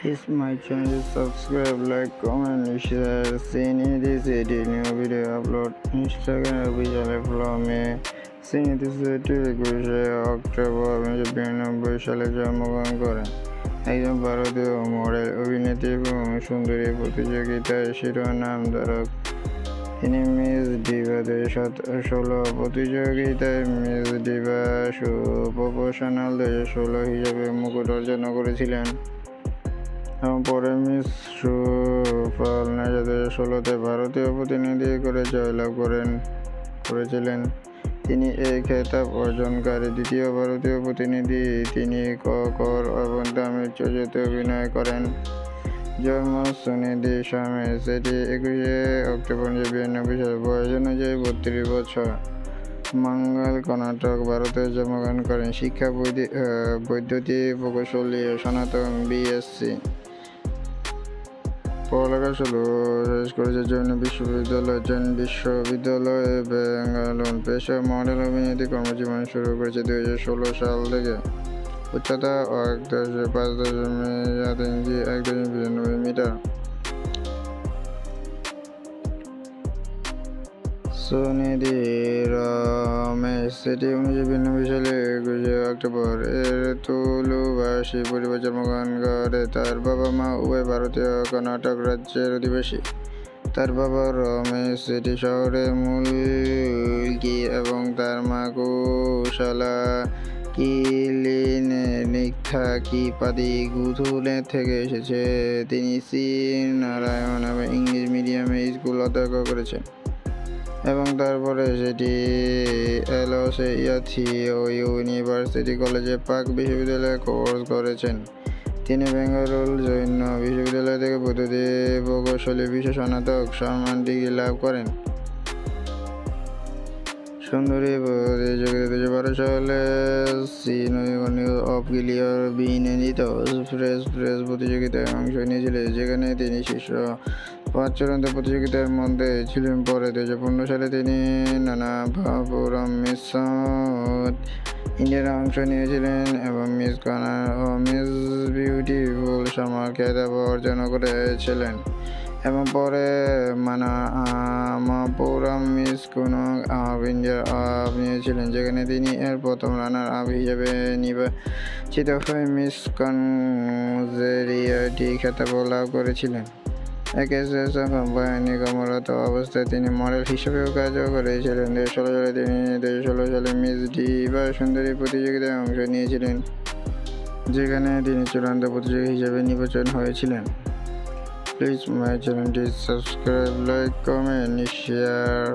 Please my channel, subscribe, like, comment, share. Seeing this new video upload Instagram official follow me. Seeing this 21 October 1992 সালে জন্মগ্রহণ করেন একজন ভারতীয় model, অভিনেত্রী এবং সুন্দরী প্রতিযোগিতার শিরোনাম ধারক। তিনি মিস ডিভা 2016 প্রতিযোগিতায় মিস ডিভা প্রফেশনাল 2016 হিসেবে মুকুট অর্জন করেছিলেন এবং পরে মিস সুফল 2016-তে ভারতীয় প্রতিনিধি করে জয়লাভ করেছিলেন। তিনি এই খেতাব অর্জনকারী দ্বিতীয় ভারতীয় প্রতিনিধি। তিনি ককর এবং তামিল চলচ্চিত্রে অভিনয় করেন। জন্ম সুনিধি স্বামী, সেটি 21 অক্টোবর 1992 সালে, বয়স অনুযায়ী 32 বছর। মঙ্গল, কর্ণাটক, ভারতে জন্মগ্রহণ করেন। শিক্ষা বৈদ্যুতিক প্রকৌশলী, স্নাতক BSc। পড়ালেখা শেষ করেছে জৈন বিশ্ববিদ্যালয় বেঙ্গালুরু। পেশা মডেল, অভিনেত্রী কর্মজীবন শুরু করেছে 2016 সাল থেকে। উচ্চতা 5.7 ইঞ্চি 1.92 মিটার। সুনিধি রমেশ, সেটি 1992 সালে 21 অক্টোবর এর তুলুভাষী পরিবারে জন্মগ্রহণ করে। তার বাবা মা উভয় ভারতীয় কর্ণাটক রাজ্যের অধিবাসী। তার বাবা রমেশ সেটি শহরের মুলকি এবং তার মা কুশলা কিলিনেনিথাকিপাদি গুথুলে থেকে এসেছে। তিনি শ্রী নারায়ণ এবং ইংলিশ মিডিয়ামে স্কুল অধ্যক্ষ করেছেন এবং তারপরে সেটি এলসেইয়াথিও ইউনিভার্সিটি কলেজে পাক বিশ্ববিদ্যালয়ে কোর্স করেছেন। তিনি বেঙ্গালুরু জৈন বিশ্ববিদ্যালয় থেকে বৈদ্যুতিক প্রকৌশলী বিষয়ে স্নাতক সম্মান ডিগ্রি লাভ করেন। সুন্দরী প্রতিযোগিতা 2012 সালে সিনোনিম অফ গিলিয়র বিনিয়োজিত প্রেস প্রতিযোগিতায় অংশ নিয়েছিলেন, যেখানে তিনি শীর্ষ 5 চূড়ান্ত প্রতিযোগিতার মধ্যে ছিলেন। পরে 2015 সালে তিনি নানাপুরম মিস সাউথ ইন্ডিয়ায় অংশ নিয়েছিলেন এবং মিস কর্নার ও মিস বিউটিফুল সামার খেতাব অর্জন করেছিলেন এবং পরে মানাপুরম মিস কুনং অফ ইন্ডিয়া নিয়েছিলেন, যেখানে তিনি এর প্রথম রানার আপ হিসেবে নির্বাচিত হয়ে মিস কনজেরিয়াটি খেতাব লাভ করেছিলেন। একেএস কোম্পানি কর্মরত অবস্থায় তিনি মডেল হিসেবেও কাজ করেছিলেন। 2016 সালে মিস ডিভা সুন্দরী প্রতিযোগিতায় অংশ নিয়েছিলেন, যেখানে তিনি চূড়ান্ত প্রতিযোগী হিসেবে নির্বাচন হয়েছিলেন। Please my channel, subscribe, like, comment, share.